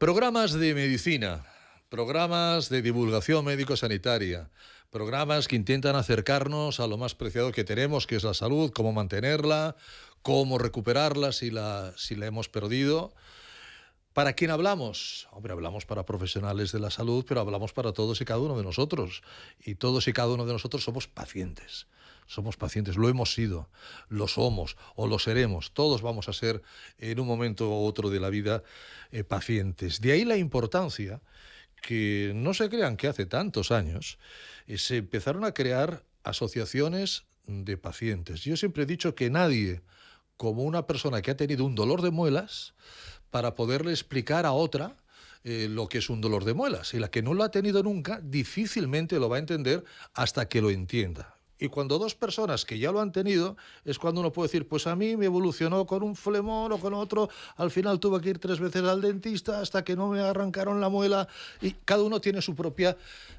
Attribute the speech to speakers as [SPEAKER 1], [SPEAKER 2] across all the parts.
[SPEAKER 1] Programas de medicina, programas de divulgación médico-sanitaria, programas que intentan acercarnos a lo más preciado que tenemos, que es la salud, cómo mantenerla, cómo recuperarla si la hemos perdido. ¿Para quién hablamos? Hombre, hablamos para profesionales de la salud, pero hablamos para todos y cada uno de nosotros. Y todos y cada uno de nosotros somos pacientes. Somos pacientes, lo hemos sido, lo somos o lo seremos. Todos vamos a ser en un momento u otro de la vida pacientes. De ahí la importancia que no se crean que hace tantos años se empezaron a crear asociaciones de pacientes. Yo siempre he dicho que nadie, como una persona que ha tenido un dolor de muelas, para poderle explicar a otra lo que es un dolor de muelas. Y la que no lo ha tenido nunca, difícilmente lo va a entender hasta que lo entienda. Y cuando dos personas que ya lo han tenido, es cuando uno puede decir, pues a mí me evolucionó con un flemón o con otro, al final tuve que ir 3 veces al dentista hasta que no me arrancaron la muela, y cada uno tiene su propia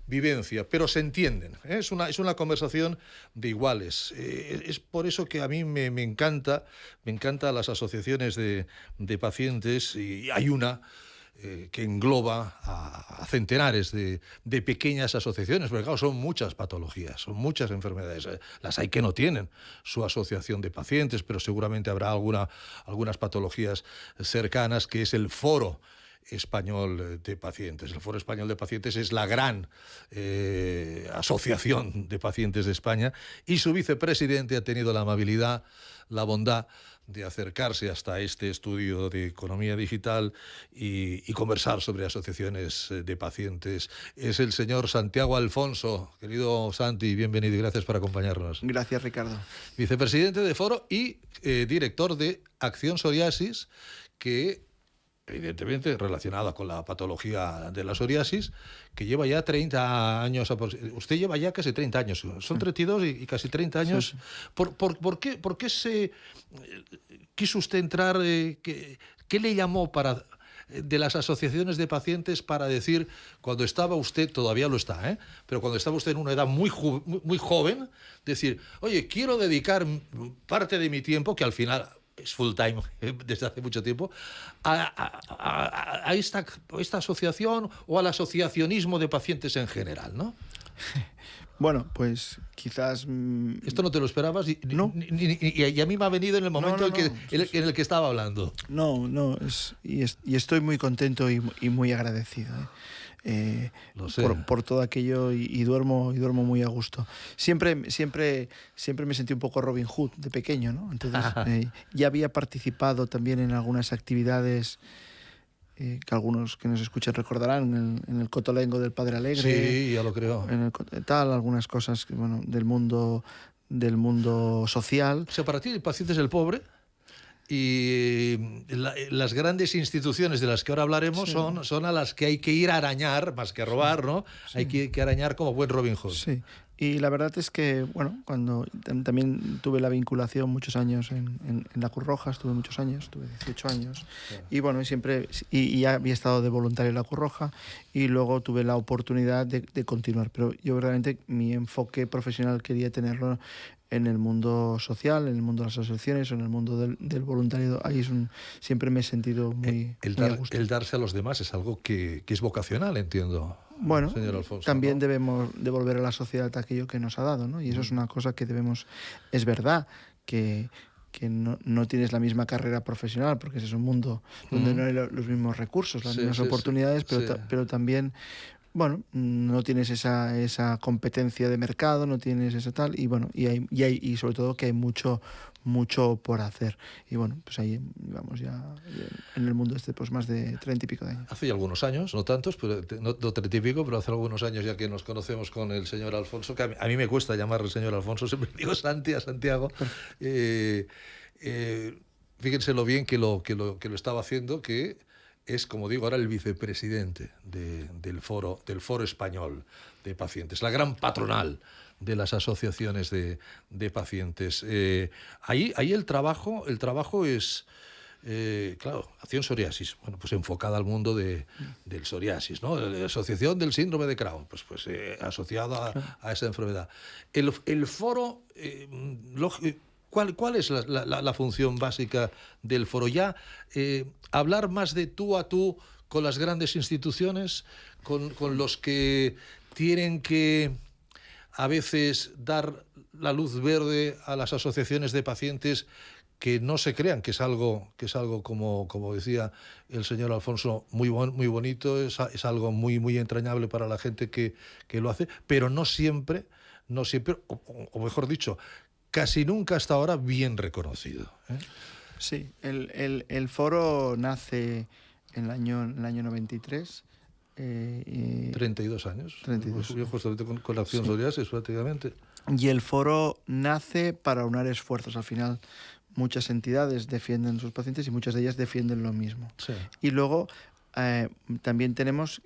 [SPEAKER 1] vivencia, pero se entienden, ¿eh? Es una conversación de iguales. Es por eso que a mí me encanta las asociaciones de pacientes, y hay una que engloba a centenares de pequeñas asociaciones, porque claro, son muchas patologías, son muchas enfermedades. Las hay que no tienen su asociación de pacientes, pero seguramente habrá algunas patologías cercanas, que es el Foro Español de Pacientes. El Foro Español de Pacientes es la gran asociación de pacientes de España, y su vicepresidente ha tenido la amabilidad, la bondad de acercarse hasta este estudio de economía digital y conversar sobre asociaciones de pacientes. Es el señor Santiago Alfonso. Querido Santi, bienvenido y gracias por acompañarnos.
[SPEAKER 2] Gracias, Ricardo.
[SPEAKER 1] Vicepresidente de Foro y director de Acción Psoriasis, que evidentemente relacionada con la patología de la psoriasis, que lleva ya 30 años. Usted lleva ya casi 30 años. Son 32 y casi 30 años. Sí, sí. ¿Por qué se quiso usted entrar? ¿Qué le llamó de las asociaciones de pacientes para decir, cuando estaba usted, todavía lo está, pero cuando estaba usted en una edad muy joven, decir, oye, quiero dedicar parte de mi tiempo, que al final es full time desde hace mucho tiempo, a esta asociación o al asociacionismo de pacientes en general, ¿no?
[SPEAKER 2] Bueno, pues quizás...
[SPEAKER 1] ¿Esto no te lo esperabas?
[SPEAKER 2] No.
[SPEAKER 1] Y a mí me ha venido en el momento en el que estaba hablando.
[SPEAKER 2] No, y estoy muy contento y muy agradecido,
[SPEAKER 1] Lo sé.
[SPEAKER 2] por todo aquello, y duermo muy a gusto. Siempre me sentí un poco Robin Hood de pequeño, ¿no? Entonces ya había participado también en algunas actividades que algunos que nos escuchan recordarán, en el Cotolengo del Padre Alegre.
[SPEAKER 1] Sí, ya lo creo.
[SPEAKER 2] Algunas cosas del mundo social.
[SPEAKER 1] O sea, para ti el paciente es el pobre, y las grandes instituciones de las que ahora hablaremos, sí, son a las que hay que ir a arañar, más que a robar, ¿no? Sí. Hay que arañar como buen Robin Hood.
[SPEAKER 2] Sí. Y la verdad es que, bueno, cuando también tuve la vinculación muchos años en la Cruz Roja, tuve 18 años, sí. Y bueno, y ya había estado de voluntario en la Cruz Roja, y luego tuve la oportunidad de continuar, pero yo realmente mi enfoque profesional quería tenerlo en el mundo social, en el mundo de las asociaciones, en el mundo del voluntariado. Ahí siempre me he sentido muy a gusto.
[SPEAKER 1] El darse a los demás es algo que es vocacional, entiendo.
[SPEAKER 2] Bueno,
[SPEAKER 1] señor Alfonso,
[SPEAKER 2] también,
[SPEAKER 1] ¿no?
[SPEAKER 2] Debemos devolver a la sociedad aquello que nos ha dado, ¿no? Y eso es una cosa que debemos... Es verdad que no tienes la misma carrera profesional, porque ese es un mundo donde no hay los mismos recursos, las mismas oportunidades, pero también... Bueno, no tienes esa competencia de mercado, no tienes esa tal, y bueno, y sobre todo que hay mucho por hacer. Y bueno, pues ahí vamos ya en el mundo pues más de 30 y pico de años.
[SPEAKER 1] Hace ya algunos años, no tantos, pero no 30 y pico, pero hace algunos años ya que nos conocemos con el señor Alfonso, que a mí me cuesta llamarle señor Alfonso, siempre digo Santi a Santiago. Fíjense lo bien que lo estaba haciendo, que es, como digo, ahora el vicepresidente del Foro Español de Pacientes, la gran patronal de las asociaciones de pacientes. Ahí el trabajo es, claro, Acción Psoriasis, bueno, pues enfocada al mundo del psoriasis, ¿no? La Asociación del Síndrome de Crohn, pues asociada a esa enfermedad. El foro, ¿Cuál es la función básica del foro? Ya hablar más de tú a tú con las grandes instituciones, con los que tienen que a veces dar la luz verde a las asociaciones de pacientes, que no se crean que es algo como decía el señor Alfonso, muy bonito, es algo muy entrañable para la gente que lo hace, pero no siempre, o mejor dicho, casi nunca hasta ahora bien reconocido, ¿eh?
[SPEAKER 2] Sí, el foro nace en el año 93.
[SPEAKER 1] 32 años.
[SPEAKER 2] 32.
[SPEAKER 1] Yo justamente con la acción psoriasis prácticamente.
[SPEAKER 2] Y el foro nace para unar esfuerzos. Al final, muchas entidades defienden a sus pacientes y muchas de ellas defienden lo mismo.
[SPEAKER 1] Sí.
[SPEAKER 2] Y luego también tenemos,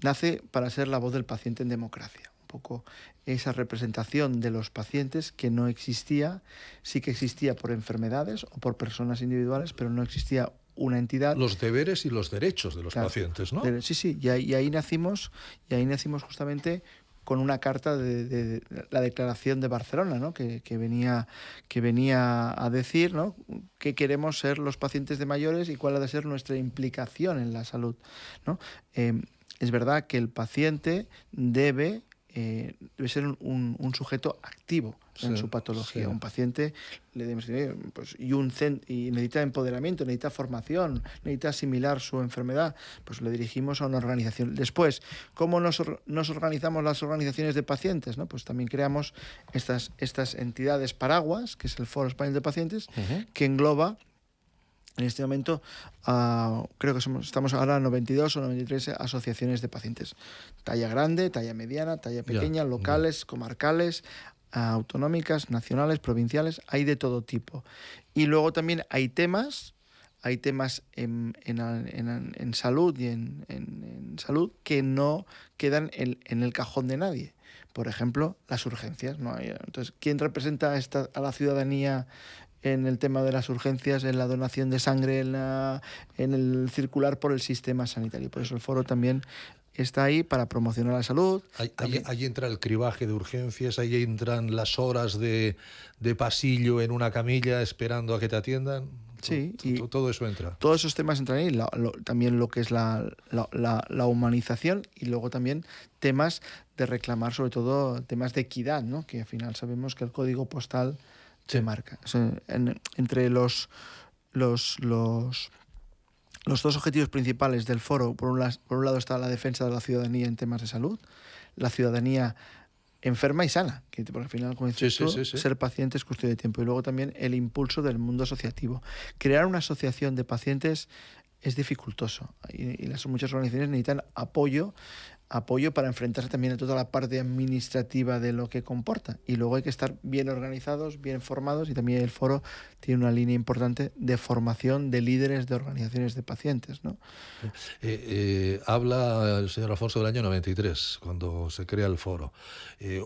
[SPEAKER 2] nace para ser la voz del paciente en democracia. Un poco esa representación de los pacientes que no existía, sí que existía por enfermedades o por personas individuales, pero no existía una entidad.
[SPEAKER 1] Los deberes y los derechos de los pacientes, ¿no?
[SPEAKER 2] Sí, y ahí nacimos justamente con una carta de la Declaración de Barcelona, ¿no? que venía a decir, ¿no?, qué queremos ser los pacientes de mayores y cuál ha de ser nuestra implicación en la salud, ¿no? Es verdad que el paciente debe ser un sujeto activo en su patología. Sí. Un paciente le debemos decir, pues, y necesita empoderamiento, necesita formación, necesita asimilar su enfermedad, pues le dirigimos a una organización. Después, ¿cómo nos organizamos las organizaciones de pacientes? ¿No? Pues también creamos estas entidades paraguas, que es el Foro Español de Pacientes, que engloba en este momento, creo que estamos ahora en 92 o 93 asociaciones de pacientes. Talla grande, talla mediana, talla pequeña, locales, comarcales, autonómicas, nacionales, provinciales, hay de todo tipo. Y luego también hay temas en salud y en salud que no quedan en el cajón de nadie. Por ejemplo, las urgencias, ¿no? Entonces, ¿quién representa a la ciudadanía en el tema de las urgencias, en la donación de sangre, en el circular por el sistema sanitario? Por eso el foro también está ahí para promocionar la salud.
[SPEAKER 1] Ahí entra el cribaje de urgencias, ahí entran las horas de pasillo en una camilla esperando a que te atiendan.
[SPEAKER 2] Sí,
[SPEAKER 1] todo eso entra.
[SPEAKER 2] Todos esos temas entran ahí, también lo que es la humanización, y luego también temas de reclamar, sobre todo temas de equidad, ¿no? Que al final sabemos que el código postal se marca. O sea, entre los dos objetivos principales del foro, por un lado está la defensa de la ciudadanía en temas de salud, la ciudadanía enferma y sana, que por al final, como dices tú, ser paciente es cuestión de tiempo. Y luego también el impulso del mundo asociativo. Crear una asociación de pacientes es dificultoso y muchas organizaciones necesitan apoyo para enfrentarse también a toda la parte administrativa de lo que comporta. Y luego hay que estar bien organizados, bien formados, y también el foro tiene una línea importante de formación de líderes de organizaciones de pacientes, ¿no?
[SPEAKER 1] Habla el señor Alfonso del año 93, cuando se crea el foro.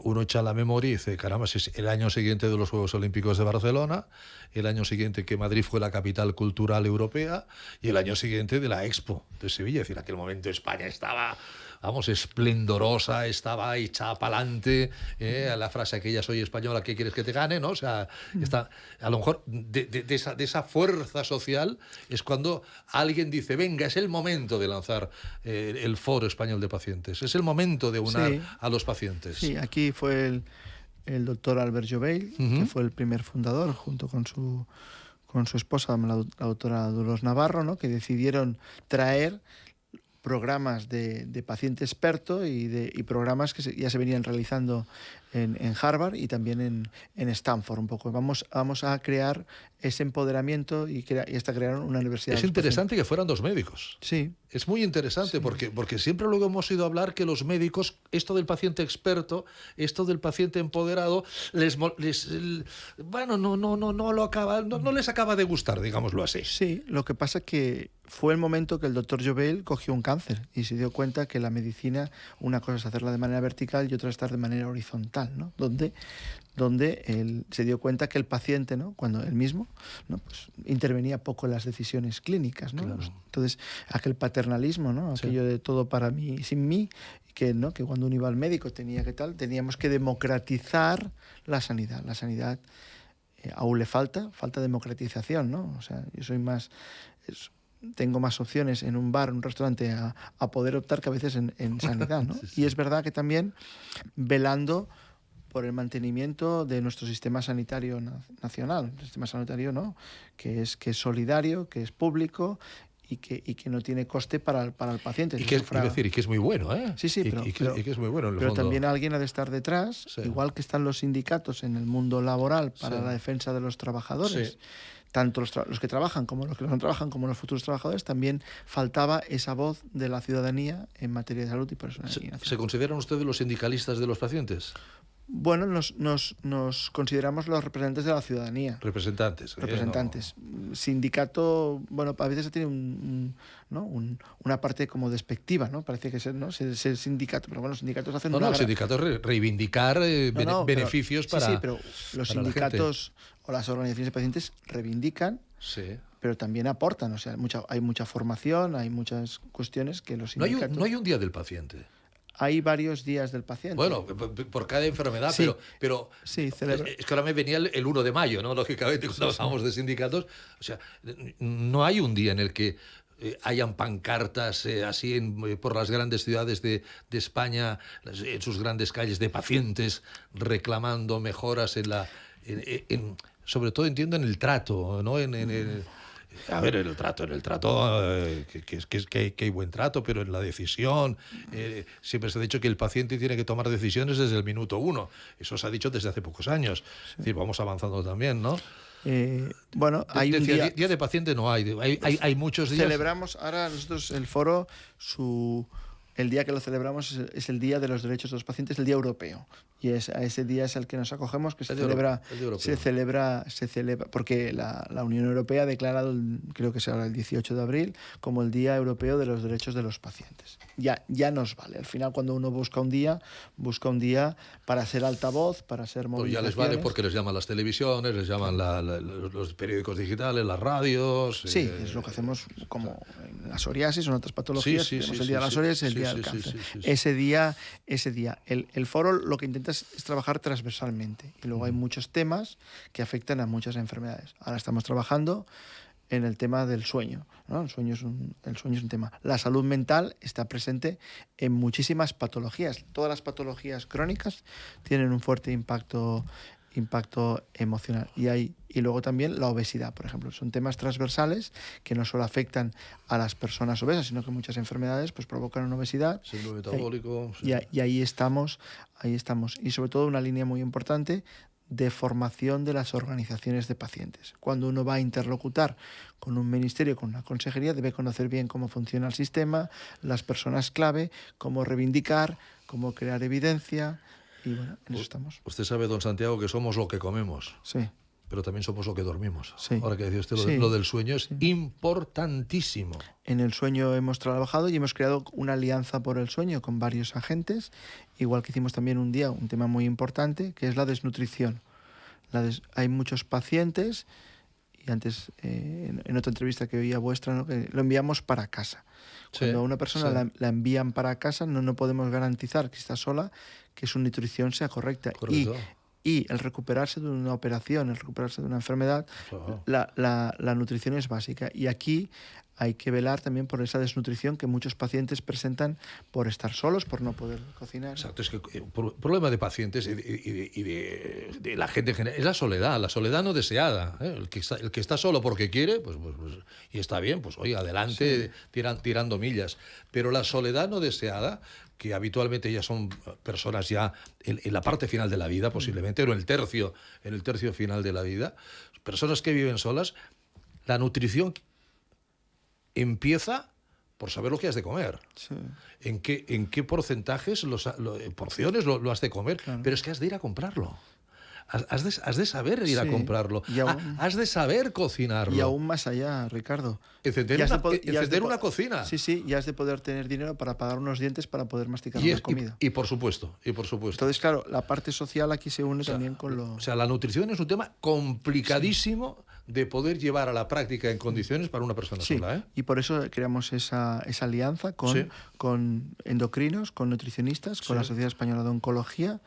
[SPEAKER 1] Uno echa la memoria y dice, caramba, es el año siguiente de los Juegos Olímpicos de Barcelona, el año siguiente que Madrid fue la capital cultural europea y el año siguiente de la Expo de Sevilla. Es decir, en aquel momento España estaba, vamos, esplendorosa, estaba hecha pa'lante, a la frase aquella, soy española, ¿qué quieres que te gane? ¿No? O sea, está, a lo mejor de esa fuerza social es cuando alguien dice, venga, es el momento de lanzar el Foro Español de Pacientes, es el momento de unir a los pacientes.
[SPEAKER 2] Sí, aquí fue el doctor Albert Joveil, que fue el primer fundador, junto con su esposa, la doctora Dolores Navarro, ¿no? Que decidieron traer programas de paciente experto y programas que ya se venían realizando en Harvard y también en Stanford un poco. Vamos a crear ese empoderamiento y hasta crearon una universidad.
[SPEAKER 1] Es interesante que fueran dos médicos.
[SPEAKER 2] Sí.
[SPEAKER 1] Es muy interesante porque siempre luego hemos oído hablar que los médicos, esto del paciente experto, esto del paciente empoderado, no les acaba de gustar, digámoslo así.
[SPEAKER 2] Sí, lo que pasa es que fue el momento que el doctor Joveil cogió un cáncer y se dio cuenta que la medicina, una cosa es hacerla de manera vertical y otra es estar de manera horizontal, ¿no? Donde él se dio cuenta que el paciente, ¿no?, cuando él mismo, ¿no?, pues intervenía poco en las decisiones clínicas, ¿no? Claro. Entonces, aquel paternalismo, ¿no?, aquello de todo para mí, sin mí, que cuando uno iba al médico teníamos que democratizar la sanidad. La sanidad aún le falta democratización, ¿no? O sea, yo soy más... tengo más opciones en un bar, en un restaurante, a poder optar que a veces en sanidad, ¿no?
[SPEAKER 1] Sí, sí.
[SPEAKER 2] Y es verdad que también velando por el mantenimiento de nuestro sistema sanitario nacional, el sistema sanitario, ¿no? que es solidario, que es público y que no tiene coste para el paciente.
[SPEAKER 1] Y que, iba a decir, y que es muy bueno, ¿eh?
[SPEAKER 2] Sí, sí,
[SPEAKER 1] y
[SPEAKER 2] pero
[SPEAKER 1] que es muy bueno en el
[SPEAKER 2] pero
[SPEAKER 1] fondo.
[SPEAKER 2] también alguien ha de estar detrás,
[SPEAKER 1] Sí.
[SPEAKER 2] igual que están los sindicatos en el mundo laboral para
[SPEAKER 1] Sí.
[SPEAKER 2] la defensa de los trabajadores.
[SPEAKER 1] Sí.
[SPEAKER 2] Tanto los que trabajan como los que no trabajan, como los futuros trabajadores, también faltaba esa voz de la ciudadanía en materia de salud y personalidad.
[SPEAKER 1] ¿Se consideran ustedes los sindicalistas de los pacientes?
[SPEAKER 2] Bueno, nos consideramos los representantes de la ciudadanía.
[SPEAKER 1] Representantes.
[SPEAKER 2] Representantes.
[SPEAKER 1] No.
[SPEAKER 2] Sindicato, bueno, a veces tiene una parte como despectiva, ¿no? Parece que ¿no? ser sindicato, pero bueno, los sindicatos hacen
[SPEAKER 1] No, los sindicatos reivindicar beneficios para.
[SPEAKER 2] Sí, pero los sindicatos o las organizaciones de pacientes reivindican.
[SPEAKER 1] Sí.
[SPEAKER 2] Pero también aportan, o sea, hay mucha formación, hay muchas cuestiones que los sindicatos...
[SPEAKER 1] No hay un día del paciente.
[SPEAKER 2] Hay varios días del paciente.
[SPEAKER 1] Bueno, por cada enfermedad,
[SPEAKER 2] sí,
[SPEAKER 1] pero
[SPEAKER 2] sí,
[SPEAKER 1] es que ahora me venía el 1 de mayo, ¿no? Lógicamente, cuando hablamos de sindicatos. O sea, no hay un día en el que hayan pancartas así por las grandes ciudades de España, en sus grandes calles, de pacientes reclamando mejoras sobre todo, entiendo, en el trato, ¿no? A ver, en el trato, que hay buen trato, pero en la decisión, siempre se ha dicho que el paciente tiene que tomar decisiones desde el minuto 1. Eso se ha dicho desde hace pocos años. Sí. Es decir, vamos avanzando también, ¿no?
[SPEAKER 2] Bueno, hay un día
[SPEAKER 1] de paciente no hay muchos días.
[SPEAKER 2] Celebramos ahora nosotros el foro, el día que lo celebramos es el Día de los Derechos de los Pacientes, el Día Europeo. Y a ese día es al que nos acogemos, que se celebra, porque la Unión Europea ha declarado, creo que será el 18 de abril, como el Día Europeo de los Derechos de los Pacientes. Ya nos vale. Al final, cuando uno busca un día para ser altavoz, para ser movilizaciones.
[SPEAKER 1] Pues ya les vale porque les llaman las televisiones, les llaman los periódicos digitales, las radios.
[SPEAKER 2] Sí, es lo que hacemos como en la psoriasis o en otras patologías. El Día de la Psoriasis, el Día del Cáncer. Ese día, el foro lo que intenta es trabajar transversalmente. Y luego hay muchos temas que afectan a muchas enfermedades. Ahora estamos trabajando en el tema del sueño, ¿no? El sueño es un tema. La salud mental está presente en muchísimas patologías. Todas las patologías crónicas tienen un fuerte impacto emocional. Y luego también la obesidad, por ejemplo. Son temas transversales que no solo afectan a las personas obesas, sino que muchas enfermedades pues provocan una obesidad.
[SPEAKER 1] Síndrome metabólico.
[SPEAKER 2] Y ahí estamos. Y sobre todo una línea muy importante de formación de las organizaciones de pacientes. Cuando uno va a interlocutar con un ministerio, con una consejería, debe conocer bien cómo funciona el sistema, las personas clave, cómo reivindicar, cómo crear evidencia. Y bueno, en eso estamos.
[SPEAKER 1] Usted sabe, don Santiago, que somos lo que comemos.
[SPEAKER 2] Sí.
[SPEAKER 1] Pero también somos lo que dormimos.
[SPEAKER 2] Sí.
[SPEAKER 1] Ahora que decía usted lo del sueño es importantísimo.
[SPEAKER 2] En el sueño hemos trabajado y hemos creado una alianza por el sueño con varios agentes, igual que hicimos también un día un tema muy importante, que es la desnutrición. Hay muchos pacientes, y antes en otra entrevista que oía vuestra, ¿no? Que lo enviamos para casa. Cuando a una persona la envían para casa, no podemos garantizar que está sola, que su nutrición sea correcta. Y el recuperarse de una operación, el recuperarse de una enfermedad, la nutrición es básica. Y aquí hay que velar también por esa desnutrición que muchos pacientes presentan por estar solos, por no poder cocinar.
[SPEAKER 1] Exacto, es que el problema de pacientes y de la gente en general es la soledad no deseada. El que está solo porque quiere, pues y está bien, pues oye, adelante, tirando millas. Pero la soledad no deseada, que habitualmente ya son personas ya en la parte final de la vida, posiblemente, o en el tercio final de la vida, personas que viven solas, la nutrición empieza por saber lo que has de comer.
[SPEAKER 2] Sí.
[SPEAKER 1] ¿En qué porcentajes, porciones lo has de comer? Claro. Pero es que has de ir a comprarlo. Has de saber ir a comprarlo. Has de saber cocinarlo.
[SPEAKER 2] Y aún más allá, Ricardo.
[SPEAKER 1] Encender una cocina.
[SPEAKER 2] Sí, y has de poder tener dinero para pagar unos dientes para poder masticar una comida.
[SPEAKER 1] Y por supuesto.
[SPEAKER 2] Entonces, claro, la parte social aquí se une también con lo...
[SPEAKER 1] O sea, la nutrición es un tema complicadísimo de poder llevar a la práctica en condiciones para una persona sola, ¿eh?
[SPEAKER 2] Y por eso creamos esa alianza con endocrinos, con nutricionistas, con la Sociedad Española de Oncología,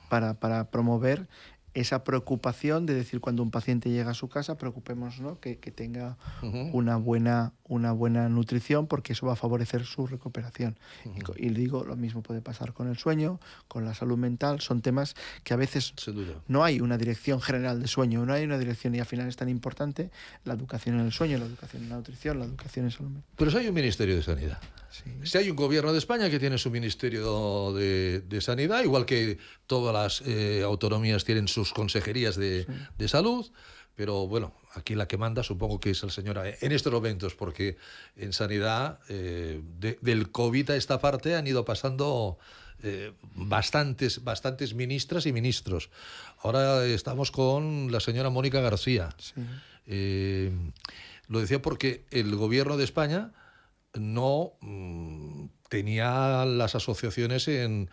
[SPEAKER 2] para promover esa preocupación de decir, cuando un paciente llega a su casa, preocupémonos, ¿no?, que tenga una buena nutrición, porque eso va a favorecer su recuperación. Y digo, lo mismo puede pasar con el sueño, con la salud mental. Son temas que a veces no hay una dirección general de sueño, no hay una dirección, y al final es tan importante la educación en el sueño, la educación en la nutrición, la educación en salud mental.
[SPEAKER 1] Pero si hay un Ministerio de Sanidad.
[SPEAKER 2] Sí.
[SPEAKER 1] Si hay un gobierno de España que tiene su Ministerio de Sanidad, igual que todas las autonomías tienen sus consejerías de salud, pero bueno, aquí la que manda supongo que es el señor en estos momentos, porque en sanidad del COVID a esta parte han ido pasando bastantes ministras y ministros. Ahora estamos con la señora Mónica García.
[SPEAKER 2] Sí.
[SPEAKER 1] Lo decía porque el gobierno de España no tenía las asociaciones en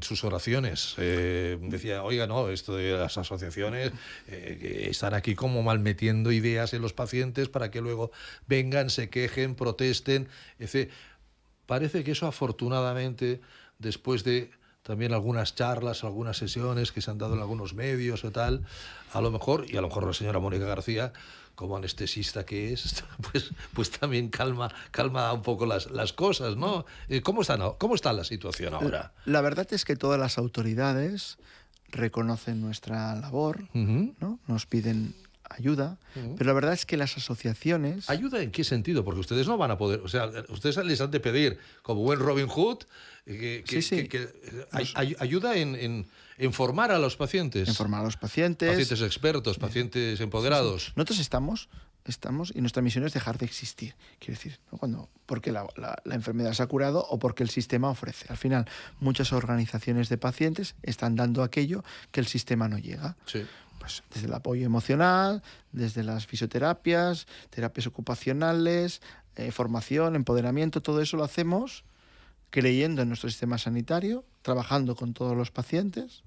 [SPEAKER 1] sus oraciones. Decía, oiga, no, esto de las asociaciones están aquí como mal metiendo ideas en los pacientes para que luego vengan, se quejen, protesten, etc. Parece que eso, afortunadamente, después de también algunas charlas, algunas sesiones que se han dado en algunos medios o tal, a lo mejor la señora Mónica García, como anestesista que es, pues también calma un poco las cosas, ¿no? ¿Cómo está la situación ahora?
[SPEAKER 2] La verdad es que todas las autoridades reconocen nuestra labor, ¿no? Nos piden ayuda, pero la verdad es que las asociaciones...
[SPEAKER 1] ¿Ayuda en qué sentido? Porque ustedes no van a poder... O sea, ustedes les han de pedir, como buen Robin Hood, ayuda en formar a los pacientes.
[SPEAKER 2] En formar a los pacientes.
[SPEAKER 1] Pacientes expertos, pacientes empoderados.
[SPEAKER 2] Sí. Nosotros estamos y nuestra misión es dejar de existir. Quiero decir, ¿no? Porque la enfermedad se ha curado o porque el sistema ofrece. Al final, muchas organizaciones de pacientes están dando aquello que el sistema no llega.
[SPEAKER 1] Sí.
[SPEAKER 2] Pues desde el apoyo emocional, desde las fisioterapias, terapias ocupacionales, formación, empoderamiento, todo eso lo hacemos creyendo en nuestro sistema sanitario, trabajando con todos los pacientes,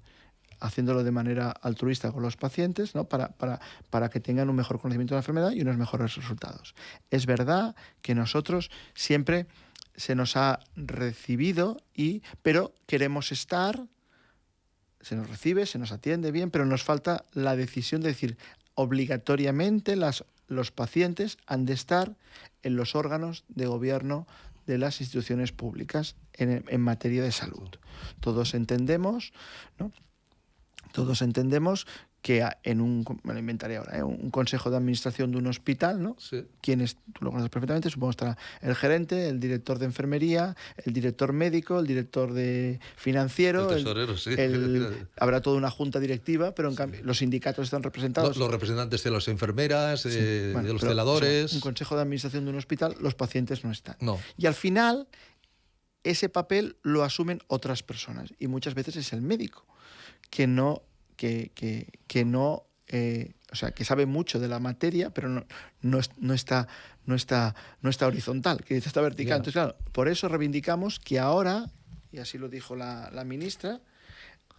[SPEAKER 2] haciéndolo de manera altruista con los pacientes, ¿no? para que tengan un mejor conocimiento de la enfermedad y unos mejores resultados. Es verdad que nosotros siempre se nos ha recibido, pero queremos estar... Se nos recibe, se nos atiende bien, pero nos falta la decisión de decir, obligatoriamente los pacientes han de estar en los órganos de gobierno de las instituciones públicas en materia de salud. Todos entendemos, ¿no? Todos entendemos que me lo inventaré ahora, un consejo de administración de un hospital, ¿no? Sí. Quienes, tú lo conoces perfectamente, supongo estará el gerente, el director de enfermería, el director médico, el director de financiero,
[SPEAKER 1] el tesorero, sí.
[SPEAKER 2] Habrá toda una junta directiva, pero en cambio los sindicatos están representados.
[SPEAKER 1] Los representantes de las enfermeras, de los celadores.
[SPEAKER 2] Un consejo de administración de un hospital, los pacientes no están.
[SPEAKER 1] No.
[SPEAKER 2] Y al final, ese papel lo asumen otras personas, y muchas veces es el médico, que sabe mucho de la materia, pero no está horizontal, que está vertical. Yeah. Entonces, claro, por eso reivindicamos que ahora, y así lo dijo la ministra,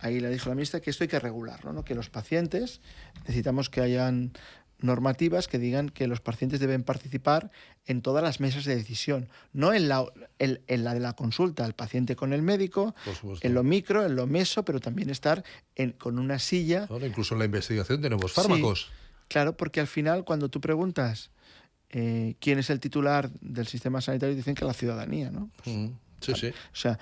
[SPEAKER 2] que esto hay que regularlo, ¿no? Que los pacientes necesitamos que hayan normativas que digan que los pacientes deben participar en todas las mesas de decisión, no en la de la consulta, el paciente con el médico, en lo micro, en lo meso, pero también estar con una silla.
[SPEAKER 1] Ahora, incluso en la investigación tenemos fármacos.
[SPEAKER 2] Sí, claro, porque al final cuando tú preguntas quién es el titular del sistema sanitario, dicen que la ciudadanía, ¿no? Pues,
[SPEAKER 1] sí.
[SPEAKER 2] O sea,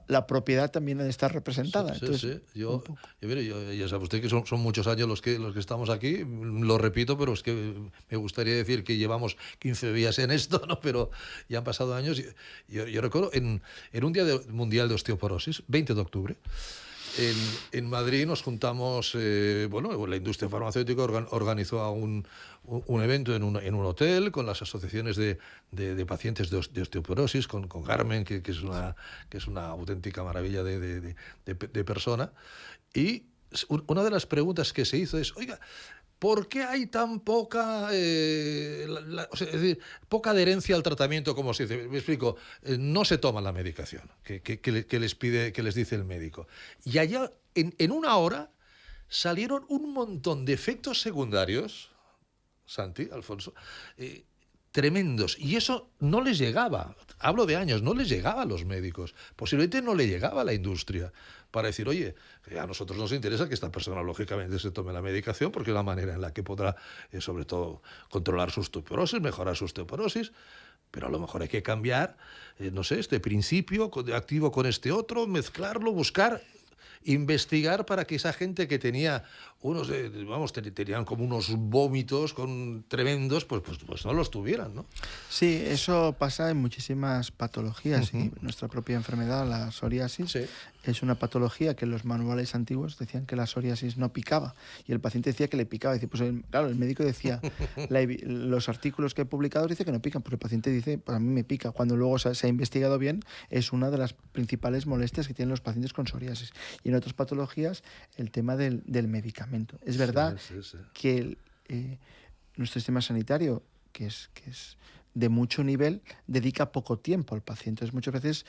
[SPEAKER 2] la propiedad también debe estar representada.
[SPEAKER 1] Sí,
[SPEAKER 2] entonces,
[SPEAKER 1] sí. Yo, ya sabe usted que son muchos años los que estamos aquí, lo repito, pero es que me gustaría decir que llevamos 15 días en esto, ¿no? Pero ya han pasado años. Yo recuerdo en un día mundial de osteoporosis, 20 de octubre, en Madrid nos juntamos, la industria farmacéutica organizó un evento en un hotel con las asociaciones de pacientes de osteoporosis, con Carmen, que es una auténtica maravilla de persona. Y una de las preguntas que se hizo es, oiga, ¿por qué hay tan poca poca adherencia al tratamiento, como se dice? Me explico, no se toma la medicación que les dice el médico. Y allá, en una hora, salieron un montón de efectos secundarios, Santi, Alfonso, tremendos. Y eso no les llegaba, hablo de años, no les llegaba a los médicos. Posiblemente no le llegaba a la industria para decir, oye, a nosotros nos interesa que esta persona lógicamente se tome la medicación porque es la manera en la que podrá, sobre todo, controlar su osteoporosis, mejorar su osteoporosis. Pero a lo mejor hay que cambiar, no sé, este principio activo con este otro, mezclarlo, buscar, investigar para que esa gente que tenía tenían como unos vómitos tremendos, pues no los tuvieran, ¿no?
[SPEAKER 2] Sí, eso pasa en muchísimas patologías.
[SPEAKER 1] Uh-huh.
[SPEAKER 2] Y nuestra propia enfermedad, la psoriasis,
[SPEAKER 1] sí,
[SPEAKER 2] es una patología que en los manuales antiguos decían que la psoriasis no picaba y el paciente decía que le picaba. Dice, pues claro, el médico decía, los artículos que he publicado dice que no pican, porque el paciente dice, pues a mí me pica. Cuando luego se ha investigado bien, es una de las principales molestias que tienen los pacientes con psoriasis. Y en otras patologías, el tema del medicamento. Es verdad
[SPEAKER 1] sí.
[SPEAKER 2] que nuestro sistema sanitario, que es de mucho nivel, dedica poco tiempo al paciente. Entonces, muchas veces,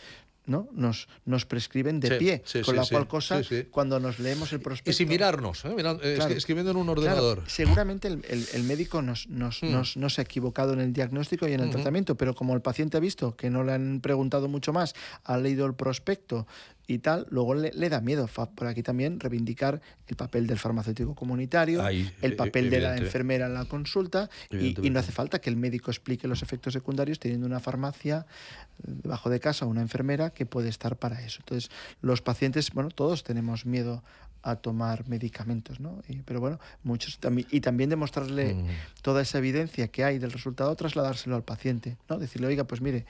[SPEAKER 2] ¿no? nos prescriben de pie, con la cual cosa, cuando nos leemos el prospecto...
[SPEAKER 1] Y sin mirarnos, claro, escribiendo en un ordenador.
[SPEAKER 2] Claro, seguramente el médico no se ha equivocado en el diagnóstico y en el tratamiento, pero como el paciente ha visto que no le han preguntado mucho más, ha leído el prospecto y tal, luego le da miedo. Por aquí también reivindicar el papel del farmacéutico comunitario, el papel de la enfermera en la consulta, y no hace falta que el médico explique los efectos secundarios teniendo una farmacia debajo de casa, una enfermera que puede estar para eso. Entonces, los pacientes, bueno, todos tenemos miedo a tomar medicamentos, ¿no? Pero bueno, muchos y también demostrarle toda esa evidencia que hay del resultado, trasladárselo al paciente, ¿no? Decirle, oiga, pues mire,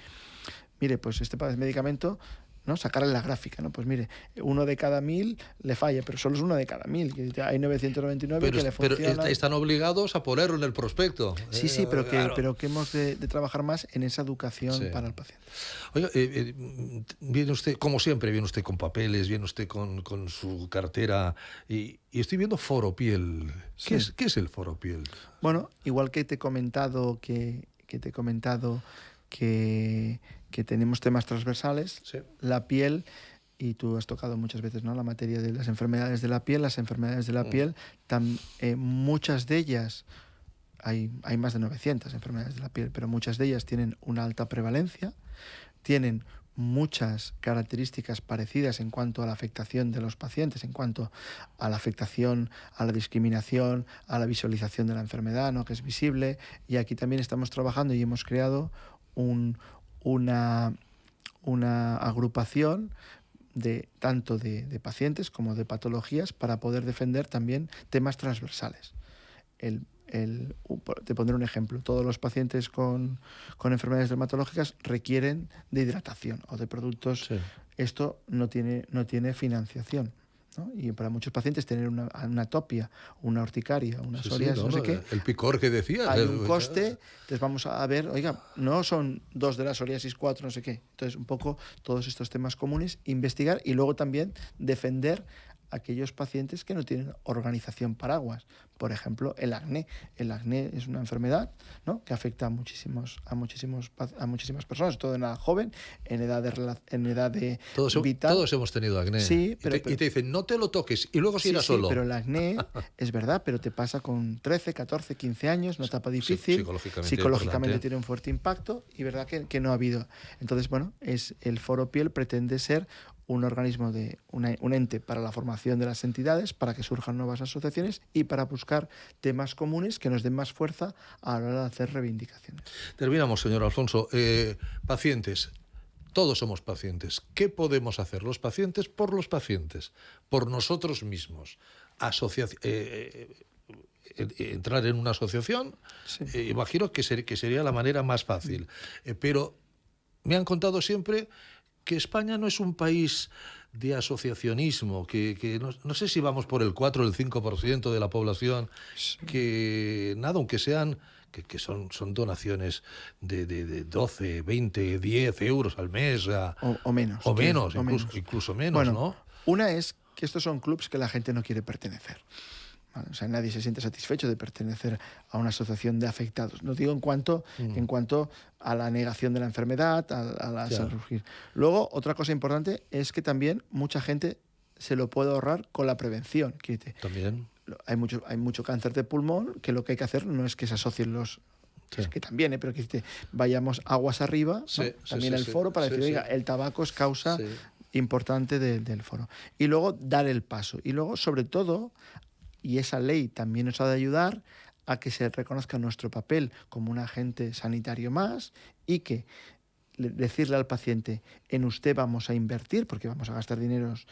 [SPEAKER 2] pues este medicamento, ¿no? Sacarle la gráfica, ¿no? Pues mire, 1 de cada 1000 le falla, pero solo es 1 de cada 1000. Hay 999 que le funcionan.
[SPEAKER 1] Pero están obligados a ponerlo en el prospecto.
[SPEAKER 2] Sí, pero que hemos de trabajar más en esa educación para el paciente.
[SPEAKER 1] Oiga, viene usted, como siempre, viene usted con papeles, viene usted con su cartera, y estoy viendo Foropiel. ¿Qué es el Foropiel?
[SPEAKER 2] Bueno, igual que te he comentado que tenemos temas transversales, la piel, y tú has tocado muchas veces, ¿no?, la materia de las enfermedades de la piel. Las enfermedades de la piel, muchas de ellas, hay más de 900 enfermedades de la piel, pero muchas de ellas tienen una alta prevalencia, tienen muchas características parecidas en cuanto a la afectación de los pacientes, en cuanto a la afectación, a la discriminación, a la visualización de la enfermedad, ¿no?, que es visible. Y aquí también estamos trabajando y hemos creado una agrupación tanto de pacientes como de patologías para poder defender también temas transversales. Te pondré un ejemplo. Todos los pacientes con enfermedades dermatológicas requieren de hidratación o de productos. Sí. Esto no tiene financiación, ¿no? Y para muchos pacientes tener una atopia, una urticaria, una psoriasis, no sé qué.
[SPEAKER 1] El picor que decías.
[SPEAKER 2] Hay un coste. Entonces vamos a ver, oiga, no son 2 de la psoriasis, 4, no sé qué. Entonces un poco todos estos temas comunes, investigar y luego también defender aquellos pacientes que no tienen organización paraguas. Por ejemplo, el acné. El acné es una enfermedad, ¿no?, que afecta a muchísimas personas, todo en edad joven, en edad de vital.
[SPEAKER 1] Todos hemos tenido acné.
[SPEAKER 2] Sí,
[SPEAKER 1] y te dicen, no te lo toques, y luego si era solo.
[SPEAKER 2] Sí, pero el acné es verdad, pero te pasa con 13, 14, 15 años, una etapa difícil. Psicológicamente tiene un fuerte impacto y verdad que no ha habido. Entonces, bueno, el Foropiel pretende ser un organismo un ente para la formación de las entidades, para que surjan nuevas asociaciones y para buscar temas comunes que nos den más fuerza a la hora de hacer reivindicaciones.
[SPEAKER 1] Terminamos, señor Alfonso. Pacientes. Todos somos pacientes. ¿Qué podemos hacer los pacientes por los pacientes? Por nosotros mismos. Entrar en una asociación, sí. Imagino que sería la manera más fácil. Pero me han contado siempre que España no es un país de asociacionismo, que no sé si vamos por el 4 o el 5% de la población, que nada, aunque sean, que son donaciones de 12, 20, 10 euros al mes.
[SPEAKER 2] O menos.
[SPEAKER 1] O menos, incluso menos,
[SPEAKER 2] bueno,
[SPEAKER 1] ¿no?
[SPEAKER 2] Una es que estos son clubs que la gente no quiere pertenecer. O sea, nadie se siente satisfecho de pertenecer a una asociación de afectados. No digo en cuanto a la negación de la enfermedad, a la salud. Luego, otra cosa importante es que también mucha gente se lo puede ahorrar con la prevención.
[SPEAKER 1] También.
[SPEAKER 2] Hay mucho cáncer de pulmón, que lo que hay que hacer no es que se asocien los
[SPEAKER 1] Sí.
[SPEAKER 2] Es que también, pero que vayamos aguas arriba, ¿no?
[SPEAKER 1] Sí,
[SPEAKER 2] También
[SPEAKER 1] sí,
[SPEAKER 2] el
[SPEAKER 1] sí,
[SPEAKER 2] foro para
[SPEAKER 1] sí,
[SPEAKER 2] decir,
[SPEAKER 1] sí.
[SPEAKER 2] oiga, el tabaco es causa
[SPEAKER 1] Sí.
[SPEAKER 2] importante del foro. Y luego dar el paso. Y luego, sobre todo, y esa ley también nos ha de ayudar a que se reconozca nuestro papel como un agente sanitario más y que decirle al paciente, en usted vamos a invertir, porque vamos a gastar dineros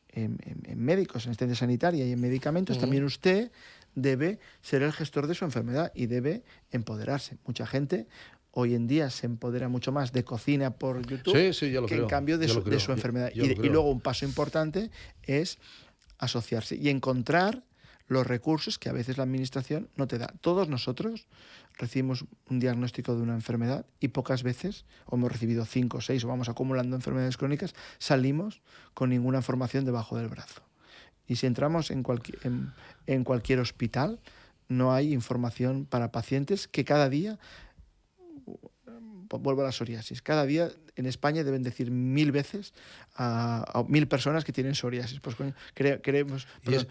[SPEAKER 2] en médicos, en asistencia sanitaria y en medicamentos, también usted debe ser el gestor de su enfermedad y debe empoderarse. Mucha gente hoy en día se empodera mucho más de cocina por YouTube
[SPEAKER 1] Ya lo
[SPEAKER 2] que
[SPEAKER 1] creo,
[SPEAKER 2] en cambio de su enfermedad.
[SPEAKER 1] Yo lo
[SPEAKER 2] Y
[SPEAKER 1] creo.
[SPEAKER 2] luego un paso importante es asociarse y encontrar los recursos que a veces la administración no te da. Todos nosotros recibimos un diagnóstico de una enfermedad y pocas veces, o hemos recibido 5 o 6 o vamos acumulando enfermedades crónicas, salimos con ninguna información debajo del brazo. Y si entramos en cualquier hospital, no hay información para pacientes que cada día, vuelvo a la psoriasis, cada día en España deben decir 1000 veces a 1000 personas que tienen psoriasis. Pues queremos...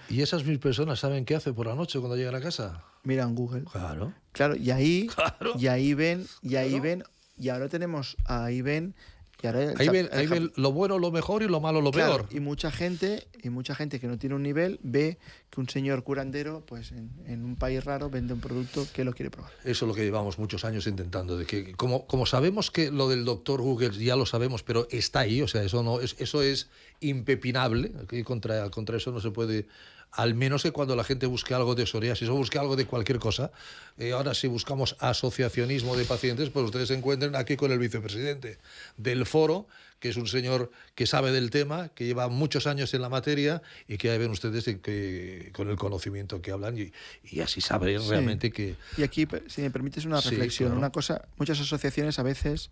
[SPEAKER 1] ¿Y esas 1000 personas saben qué hace por la noche cuando llegan a casa?
[SPEAKER 2] Miran Google.
[SPEAKER 1] Claro.
[SPEAKER 2] Claro, y ahí,
[SPEAKER 1] Claro.
[SPEAKER 2] y ahí ven, y
[SPEAKER 1] Claro.
[SPEAKER 2] ahí ven, y ahora tenemos, ahí ven, y ahora
[SPEAKER 1] Ahí ven lo bueno, lo mejor y lo malo, lo
[SPEAKER 2] claro,
[SPEAKER 1] peor.
[SPEAKER 2] y mucha gente que no tiene un nivel ve que un señor curandero, pues en un país raro vende un producto que lo quiere probar.
[SPEAKER 1] Eso es lo que llevamos muchos años intentando, de que como sabemos que lo del doctor Google ya lo sabemos, pero está ahí, o sea, eso es impepinable, que contra eso no se puede, al menos que cuando la gente busque algo de psoriasis o busque algo de cualquier cosa. Ahora si buscamos asociacionismo de pacientes, pues ustedes se encuentran aquí con el vicepresidente del foro, que es un señor que sabe del tema, que lleva muchos años en la materia y que ahí ven ustedes con el conocimiento que hablan y así sabe realmente que...
[SPEAKER 2] Y aquí, si me permites una reflexión,
[SPEAKER 1] claro.
[SPEAKER 2] una cosa, muchas asociaciones a veces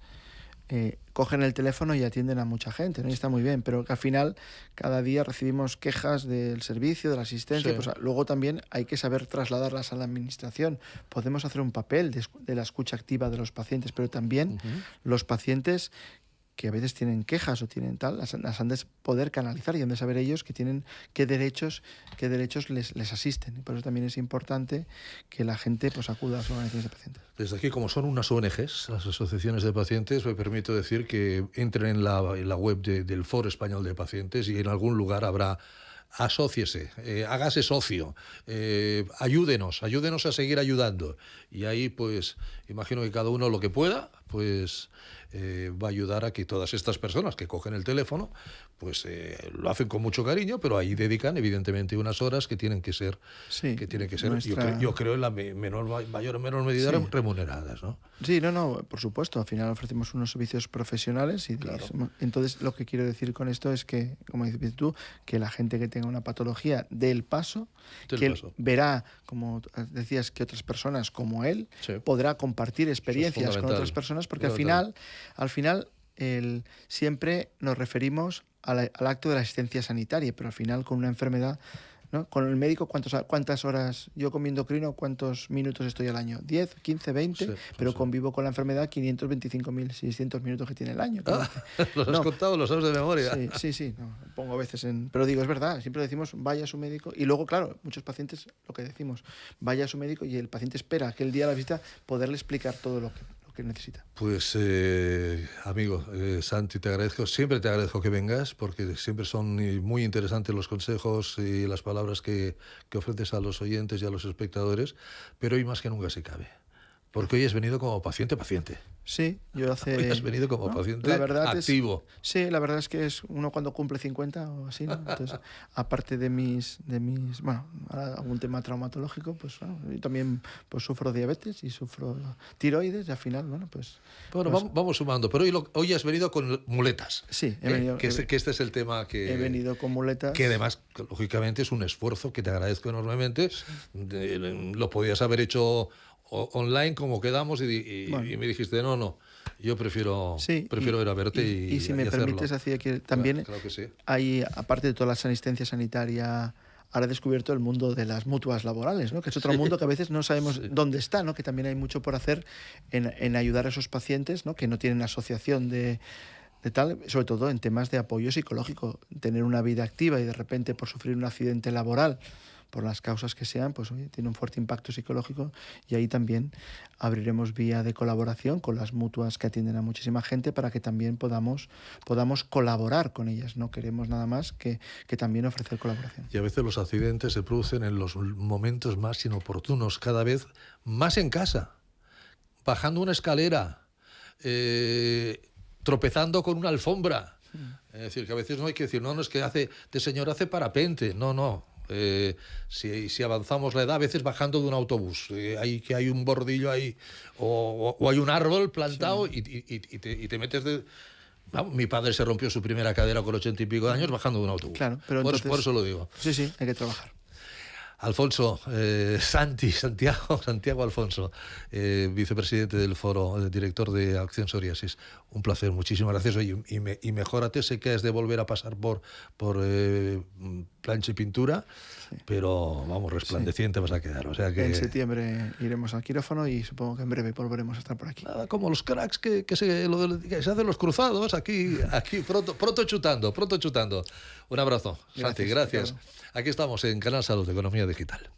[SPEAKER 2] cogen el teléfono y atienden a mucha gente, ¿no? Y está muy bien, pero que al final cada día recibimos quejas del servicio, de la asistencia,
[SPEAKER 1] Sí.
[SPEAKER 2] pues luego también hay que saber trasladarlas a la administración. Podemos hacer un papel de la escucha activa de los pacientes, pero también los pacientes que a veces tienen quejas o tienen tal, las han de poder canalizar y han de saber ellos que tienen qué derechos les asisten. Y por eso también es importante que la gente pues acuda a las organizaciones de pacientes.
[SPEAKER 1] Desde aquí, como son unas ONGs, las asociaciones de pacientes, me permito decir que entren en la web del Foro Español de Pacientes y en algún lugar habrá... Asóciese, hágase socio, ayúdenos a seguir ayudando. Y ahí, pues, imagino que cada uno lo que pueda, pues va a ayudar a que todas estas personas que cogen el teléfono, pues lo hacen con mucho cariño, pero ahí dedican, evidentemente, unas horas que tienen que ser, yo creo, en la mayor o menor medida remuneradas, ¿no?
[SPEAKER 2] Sí, no, por supuesto. Al final ofrecemos unos servicios profesionales y
[SPEAKER 1] claro.
[SPEAKER 2] Entonces lo que quiero decir con esto es que, como dices tú, que la gente que tenga una patología del paso, verá, como decías, que otras personas como él podrá compartir experiencias con otras personas, porque al final siempre nos referimos al acto de la asistencia sanitaria, pero al final con una enfermedad, ¿no? Con el médico, ¿cuántas horas? Yo con mi endocrino, ¿cuántos minutos estoy al año? 10, 15, 20, pero convivo con la enfermedad 525.600 minutos que tiene el año.
[SPEAKER 1] ¿Los has contado? ¿Los sabes de memoria?
[SPEAKER 2] Sí. Pongo a veces pero digo, es verdad, siempre decimos, vaya a su médico. Y luego, claro, muchos pacientes, lo que decimos, vaya a su médico y el paciente espera que el día de la visita poderle explicar todo lo que necesita.
[SPEAKER 1] Pues, amigo, Santi, siempre te agradezco que vengas, porque siempre son muy interesantes los consejos y las palabras que ofreces a los oyentes y a los espectadores, pero hoy más que nunca se cabe, porque hoy has venido como paciente.
[SPEAKER 2] Sí, yo
[SPEAKER 1] Hoy has venido como paciente activo.
[SPEAKER 2] Sí, la verdad es que es uno cuando cumple 50 o así, ¿no? Entonces, aparte de mis algún tema traumatológico, pues bueno, yo también pues sufro diabetes y sufro tiroides y al final,
[SPEAKER 1] vamos sumando, pero hoy has venido con muletas.
[SPEAKER 2] Sí, he venido.
[SPEAKER 1] Que este es el tema que...
[SPEAKER 2] He venido con muletas.
[SPEAKER 1] Que además, lógicamente, es un esfuerzo que te agradezco enormemente. Sí. Lo podías haber hecho online como quedamos y me dijiste no, yo prefiero ir a verte
[SPEAKER 2] y si me permites, hacía que también
[SPEAKER 1] claro que sí.
[SPEAKER 2] Hay, aparte de toda la asistencia sanitaria, ahora he descubierto el mundo de las mutuas laborales, ¿no? Que es otro mundo que a veces no sabemos dónde está, ¿no? Que también hay mucho por hacer en ayudar a esos pacientes, ¿no? Que no tienen asociación de tal, sobre todo en temas de apoyo psicológico, tener una vida activa y de repente por sufrir un accidente laboral por las causas que sean, pues oye, tiene un fuerte impacto psicológico, y ahí también abriremos vía de colaboración con las mutuas que atienden a muchísima gente para que también podamos colaborar con ellas. No queremos nada más que también ofrecer colaboración.
[SPEAKER 1] Y a veces los accidentes se producen en los momentos más inoportunos, cada vez más en casa, bajando una escalera, tropezando con una alfombra. Es decir, que a veces no hay que decir, no, es que este señor hace parapente. No. Si avanzamos la edad, a veces bajando de un autobús, hay un bordillo ahí, o hay un árbol plantado, y te metes de... Vamos, mi padre se rompió su primera cadera con 80 y pico de años bajando de un autobús.
[SPEAKER 2] Claro, pero
[SPEAKER 1] por
[SPEAKER 2] entonces,
[SPEAKER 1] eso lo digo.
[SPEAKER 2] Sí, hay que trabajar.
[SPEAKER 1] Alfonso, Santiago Alfonso, vicepresidente del Foro, director de Acción Psoriasis. Un placer, muchísimas gracias. Oye, y mejórate, sé que has de volver a pasar por plancha y pintura, sí, pero vamos, resplandeciente, sí, vas a quedar. O sea que...
[SPEAKER 2] En septiembre iremos al quirófano y supongo que en breve volveremos a estar por aquí.
[SPEAKER 1] Nada, como los cracks que se hacen los cruzados, aquí pronto chutando. Un abrazo, Santi, gracias. Aquí estamos en Canal Salud, Economía Digital.